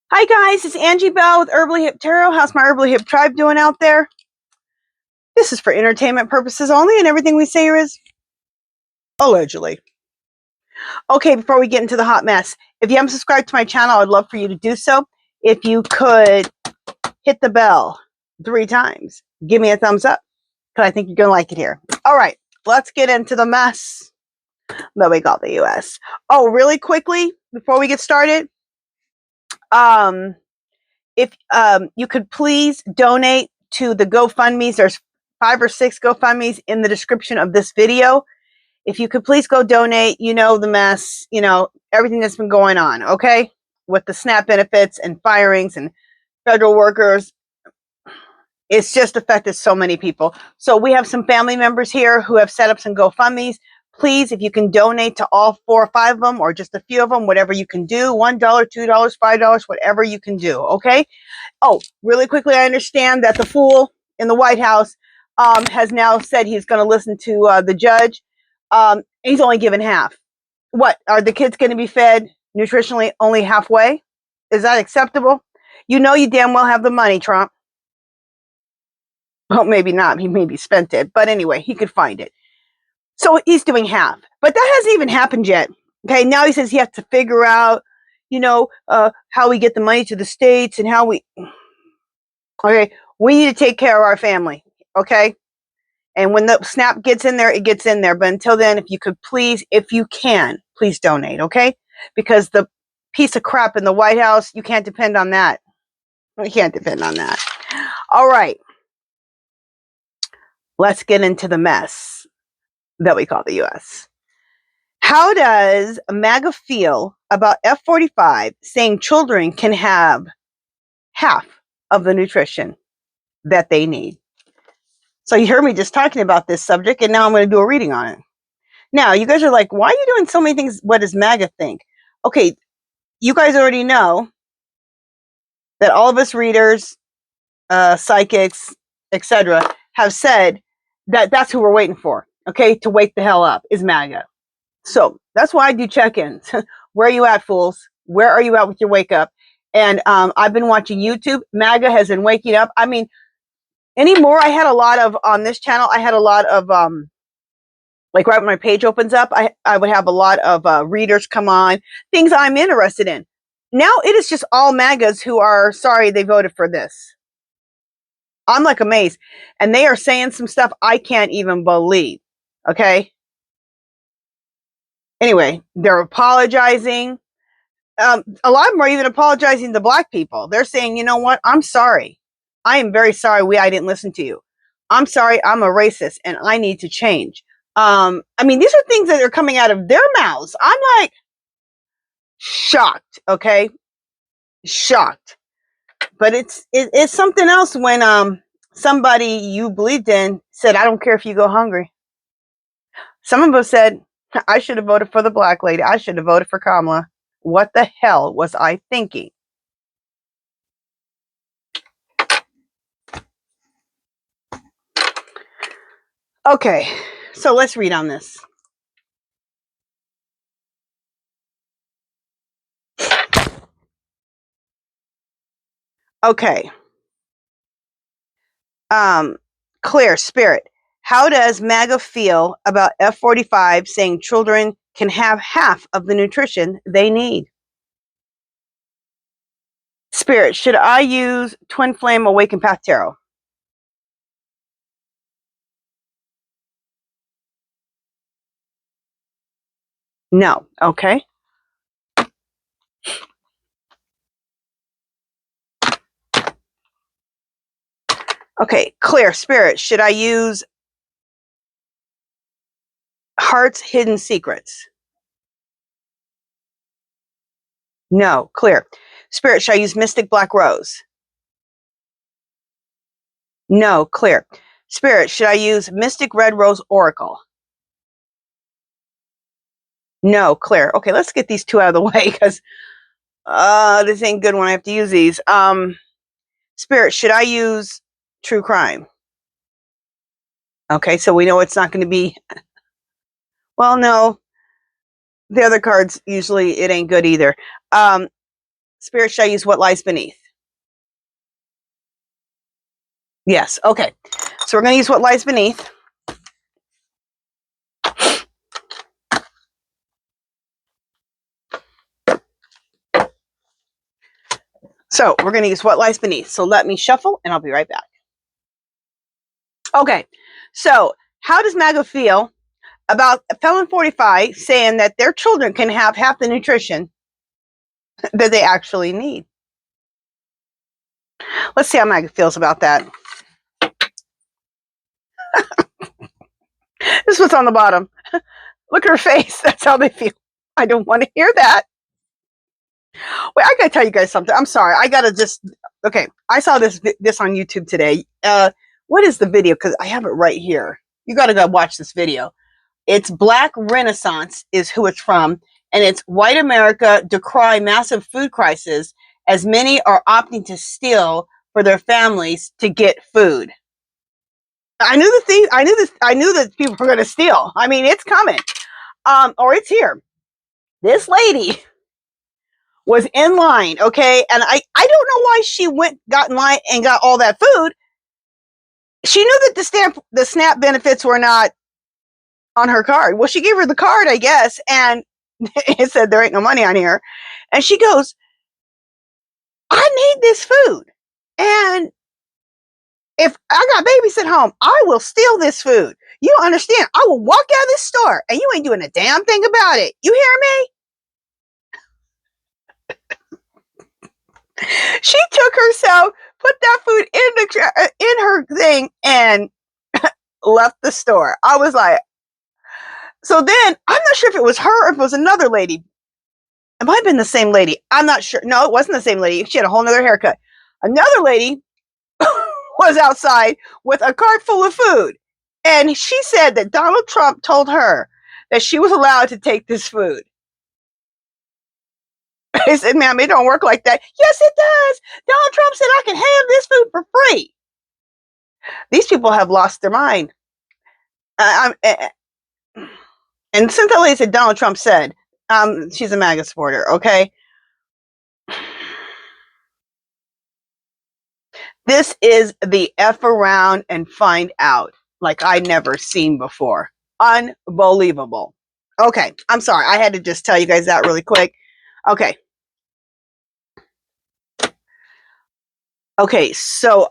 Hi guys, it's Angie Bell with HerballyHipTarot. How's my Herbally Hip tribe doing out there? This is for entertainment purposes only, and everything we say here is allegedly. Okay, before we get into the hot mess, if you haven't subscribed to my channel, I'd love for you to do so. If you could hit the bell 3 times, give me a thumbs up, because I think you're going to like it here. All right, let's get into the mess that we call the U.S. Oh, really quickly, before we get started, if you could please donate to the GoFundMe's. There's 5 or 6 GoFundMe's in the description of this video. If you could please go donate, you know the mess, you know, everything that's been going on, okay? With the SNAP benefits and firings and federal workers. It's just affected so many people. So we have some family members here who have set up some GoFundMe's. Please, if you can donate to all 4 or 5 of them, or just a few of them, whatever you can do, $1, $2, $5, whatever you can do, okay? Oh, really quickly, I understand that the fool in the White House has now said he's going to listen to the judge. He's only given half. What, are the kids going to be fed nutritionally only halfway? Is that acceptable? You know you damn well have the money, Trump. Well, maybe not. He maybe spent it. But anyway, he could find it. So he's doing half. But that hasn't even happened yet. Okay, now he says he has to figure out, you know, how we get the money to the states and how we... Okay, we need to take care of our family, okay? And when the SNAP gets in there, it gets in there. But until then, if you could please, if you can, please donate, okay? Because the piece of crap in the White House, you can't depend on that. You can't depend on that. All right. Let's get into the mess that we call the U.S. How does Maga feel about F-45 saying children can have half of the nutrition that they need? So you heard me just talking about this subject, and now I'm going to do a reading on it. Now, you guys are like, why are you doing so many things? What does MAGA think? Okay, you guys already know that all of us readers, psychics, etc., have said that that's who we're waiting for, okay, to wake the hell up, is MAGA. So that's why I do check-ins. Where are you at, fools? Where are you at with your wake up? And I've been watching YouTube. MAGA has been waking up. I mean, anymore, I had a lot of, on this channel, I had a lot of, like right when my page opens up, I would have a lot of readers come on, things I'm interested in. Now it is just all MAGAs who are sorry they voted for this. I'm like amazed. And they are saying some stuff I can't even believe. Okay? Anyway, they're apologizing. A lot of them are even apologizing to black people. They're saying, you know what? I'm sorry. I am very sorry I didn't listen to you. I'm sorry, I'm a racist and I need to change. I mean, these are things that are coming out of their mouths. I'm like shocked, okay? Shocked. But it's something else when somebody you believed in said, I don't care if you go hungry. Some of us said, I should have voted for the black lady. I should have voted for Kamala. What the hell was I thinking? Okay, so let's read on this. Okay. Clear Spirit. How does MAGA feel about F-45 saying children can have half of the nutrition they need? Spirit, should I use Twin Flame Awakened Path Tarot? No. Okay. Okay. Clear Spirit, should I use Heart's Hidden Secrets? No. Clear. Spirit, should I use Mystic Black Rose? No. Clear. Spirit, should I use Mystic Red Rose Oracle? No. Clear. Okay, let's get these 2 out of the way because this ain't good when I have to use these. Spirit, should I use True Crime? Okay, so we know it's not going to be... Well, no. The other cards, usually it ain't good either. Spirit, should I use what lies beneath? Yes. Okay. So we're going to use what lies beneath. So we're going to use what lies beneath. So let me shuffle and I'll be right back. Okay. So how does Maga feel about Felon 45 saying that their children can have half the nutrition that they actually need? Let's see how Maga feels about that. This is what's on the bottom. Look at her face. That's how they feel. I don't want to hear that. Wait, I gotta tell you guys something. I'm sorry. I gotta just. Okay, I saw this on YouTube today. What is the video? Because I have it right here. You gotta go watch this video. It's Black Renaissance is who it's from, and it's white America decry massive food crisis as many are opting to steal for their families to get food. I knew the thing. I knew this. I knew that people were going to steal. I mean, it's coming, or it's here. This lady was in line, okay, and I don't know why she got in line and got all that food. She knew that the SNAP benefits were not on her card. Well, she gave her the card, I guess, and it said there ain't no money on here. And she goes, I need this food, and if I got babies at home, I will steal this food. You don't understand. I will walk out of this store and you ain't doing a damn thing about it. You hear me? She took herself, put that food in her thing, and left the store. I was like, so then I'm not sure if it was her or if it was another lady. It might have been the same lady. I'm not sure. No, it wasn't the same lady. She had a whole nother haircut. Another lady was outside with a cart full of food. And she said that Donald Trump told her that she was allowed to take this food. I said, ma'am, it don't work like that. Yes, it does. Donald Trump said I can have this food for free. These people have lost their mind. And since that lady said Donald Trump said, she's a MAGA supporter, okay? This is the F around and find out like I'd never seen before. Unbelievable. Okay, I'm sorry. I had to just tell you guys that really quick. Okay. Okay, so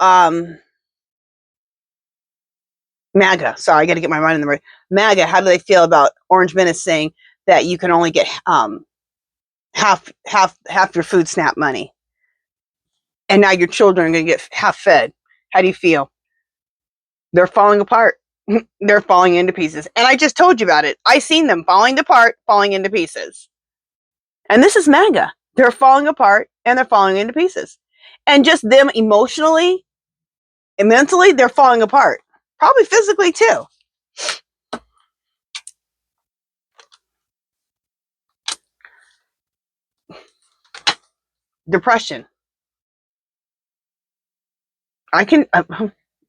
MAGA. Sorry, I got to get my mind in the right. MAGA. How do they feel about Orange Menace saying that you can only get half your food SNAP money, and now your children are going to get half fed? How do you feel? They're falling apart. They're falling into pieces, and I just told you about it. I seen them falling apart, falling into pieces, and this is MAGA. They're falling apart and they're falling into pieces, and just them emotionally and mentally, they're falling apart. Probably physically too. Depression.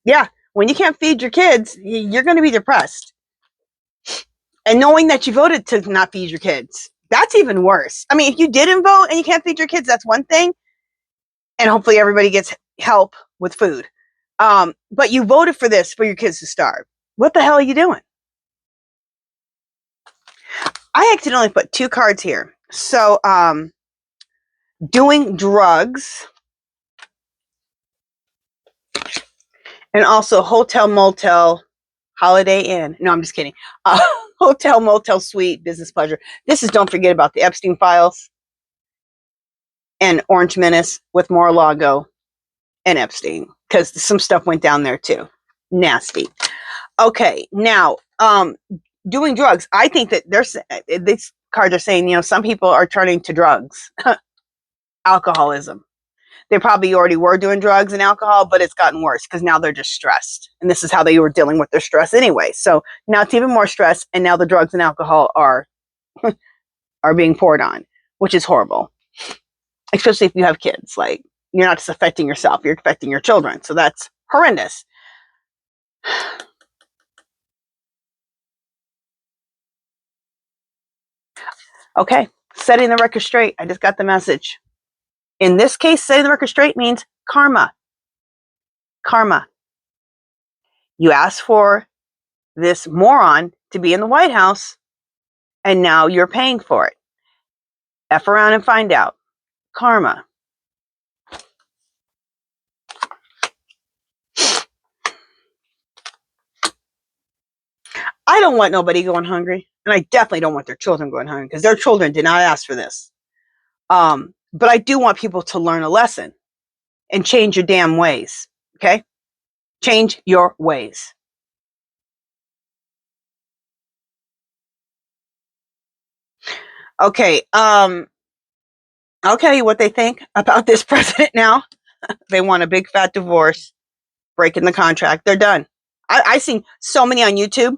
Yeah, when you can't feed your kids, you're going to be depressed. And knowing that you voted to not feed your kids, that's even worse. I mean, if you didn't vote and you can't feed your kids, that's one thing. And hopefully everybody gets help with food. But you voted for this for your kids to starve. What the hell are you doing? I accidentally put 2 cards here. So, doing drugs and also hotel, motel, Holiday Inn. No, I'm just kidding. Hotel, motel, suite, business pleasure. This is, don't forget about the Epstein files and Orange Menace with Mar-a-Lago and Epstein, because some stuff went down there too. Nasty. Okay, now, doing drugs. I think that these cards are saying, some people are turning to drugs. Alcoholism. They probably already were doing drugs and alcohol, but it's gotten worse because now they're just stressed. And this is how they were dealing with their stress anyway. So now it's even more stress, and now the drugs and alcohol are being poured on, which is horrible. Especially if you have kids. Like, you're not just affecting yourself, you're affecting your children. So that's horrendous. Okay, setting the record straight. I just got the message. In this case, setting the record straight means karma. Karma. You asked for this moron to be in the White House, and now you're paying for it. F around and find out. Karma. I don't want nobody going hungry, and I definitely don't want their children going hungry, because their children did not ask for this. But I do want people to learn a lesson and change your damn ways. Okay? Change your ways. Okay, I'll tell you what they think about this president now. They want a big fat divorce, breaking the contract. They're done. I seen so many on YouTube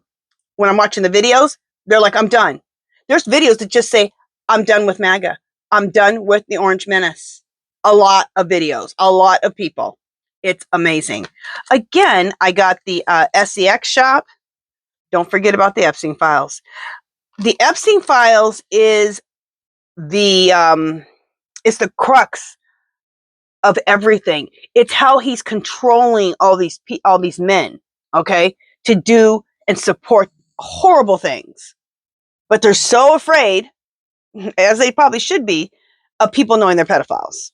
when I'm watching the videos. They're like, I'm done. There's videos that just say, I'm done with MAGA. I'm done with the Orange Menace. A lot of videos, a lot of people. It's amazing. Again, I got the SEX shop. Don't forget about the Epstein files. The Epstein files is it's the crux of everything. It's how he's controlling all these men, okay, to do and support horrible things. But they're so afraid, as they probably should be, of people knowing they're pedophiles.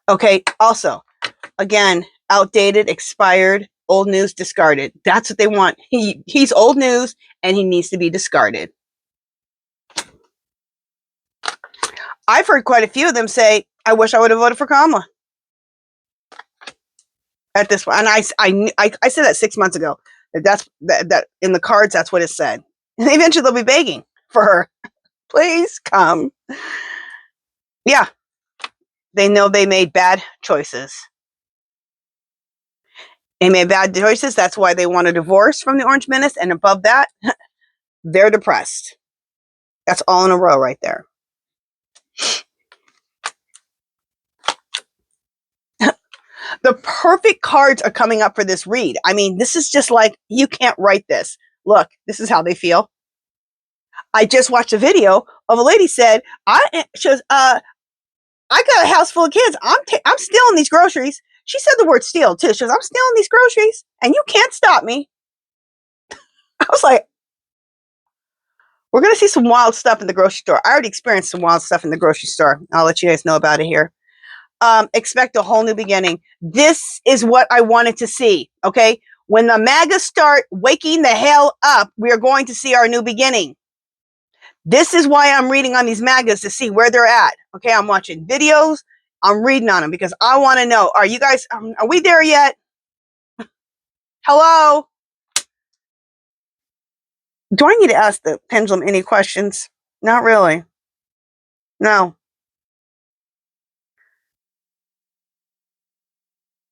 Okay, also, again, outdated, expired, old news, discarded. That's what they want. He's old news, and he needs to be discarded. I've heard quite a few of them say, I wish I would have voted for Kamala at this point. And I said that 6 months ago. That in the cards, that's what it said. And eventually they'll be begging for her. Please come. Yeah. They know they made bad choices. They made bad choices. That's why they want a divorce from the Orange Menace. And above that, they're depressed. That's all in a row right there. The perfect cards are coming up for this read. I mean, this is just like, you can't write this. Look, this is how they feel. I just watched a video of a lady said, I got a house full of kids. I'm stealing these groceries. She said the word steal too. She goes, I'm stealing these groceries and you can't stop me. I was like, we're going to see some wild stuff in the grocery store. I already experienced some wild stuff in the grocery store. I'll let you guys know about it here. Expect a whole new beginning. This is what I wanted to see. Okay. When the MAGA start waking the hell up, we are going to see our new beginning. This is why I'm reading on these MAGAs to see where they're at. Okay. I'm watching videos. I'm reading on them because I want to know, are you guys, are we there yet? Hello? Do I need to ask the pendulum any questions? Not really. No.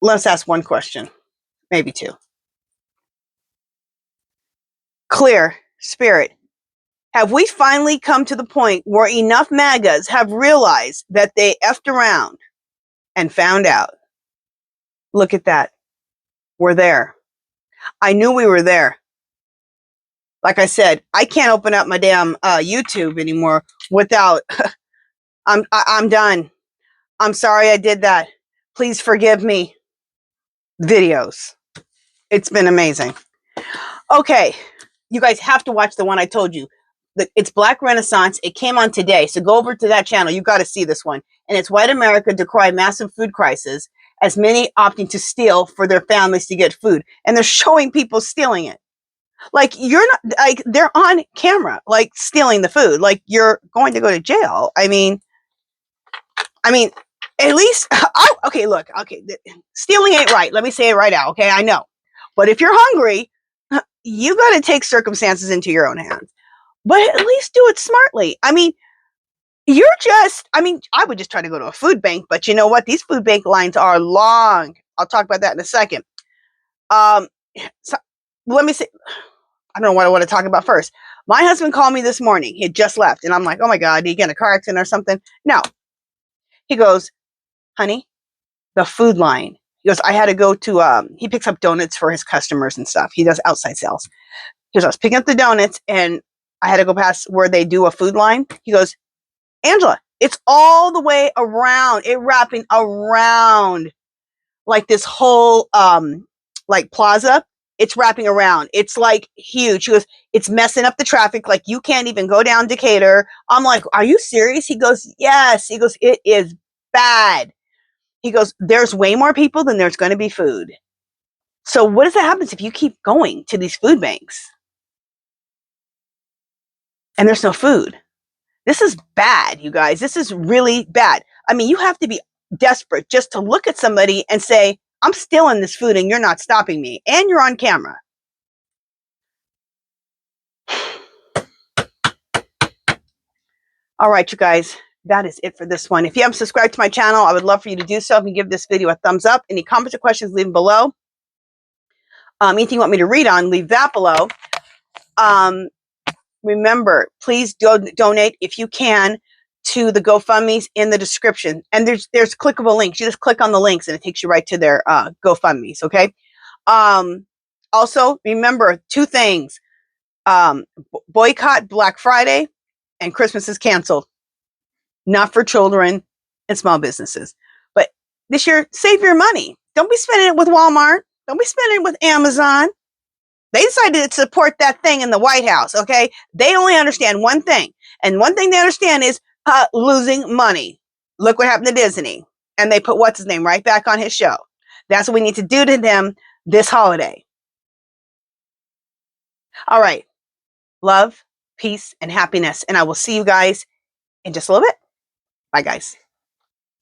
Let's ask one question. Maybe two. Clear, spirit. Have we finally come to the point where enough MAGAs have realized that they effed around and found out? Look at that. We're there. I knew we were there. Like I said, I can't open up my damn YouTube anymore without, I'm done. I'm sorry I did that. Please forgive me. Videos. It's been amazing. Okay. You guys have to watch the one I told you. It's Black Renaissance. It came on today. So go over to that channel. You got to see this one. And it's White America decry massive food crisis as many opting to steal for their families to get food. And they're showing people stealing it. Like, you're not, like, they're on camera, like, stealing the food. Like, you're going to go to jail. I mean, at least, okay, look, okay, stealing ain't right. Let me say it right out, okay? I know. But if you're hungry, you got to take circumstances into your own hands. But at least do it smartly. I mean, I would just try to go to a food bank, but you know what? These food bank lines are long. I'll talk about that in a second. So let me say, I don't know what I want to talk about first. My husband called me this morning. He had just left. And I'm like, oh my God, did he get in a car accident or something? No. He goes, honey, the food line. He goes, I had to go to, he picks up donuts for his customers and stuff. He does outside sales. He goes, I was picking up the donuts and I had to go past where they do a food line. He goes, Angela, it's all the way around. It wrapping around like this whole like plaza. It's wrapping around. It's like huge. She goes, it's messing up the traffic. Like you can't even go down Decatur. I'm like, are you serious? He goes, yes. He goes, it is bad. He goes, there's way more people than there's going to be food. So what does that happen if you keep going to these food banks and there's no food? This is bad, you guys. This is really bad. I mean, you have to be desperate just to look at somebody and say, I'm stealing this food and you're not stopping me. And you're on camera. All right, you guys. That is it for this one. If you haven't subscribed to my channel, I would love for you to do so. And give this video a thumbs up. Any comments or questions, leave them below. Anything you want me to read on, leave that below. Remember, please donate if you can to the GoFundMe's in the description. And there's clickable links. You just click on the links and it takes you right to their GoFundMe's, okay? Also, remember 2 things. Boycott Black Friday and Christmas is canceled. Not for children and small businesses. But this year, save your money. Don't be spending it with Walmart. Don't be spending it with Amazon. They decided to support that thing in the White House, okay? They only understand one thing. And one thing they understand is losing money. Look what happened to Disney. And they put what's his name right back on his show. That's what we need to do to them this holiday. All right. Love, peace, and happiness. And I will see you guys in just a little bit. Bye, guys.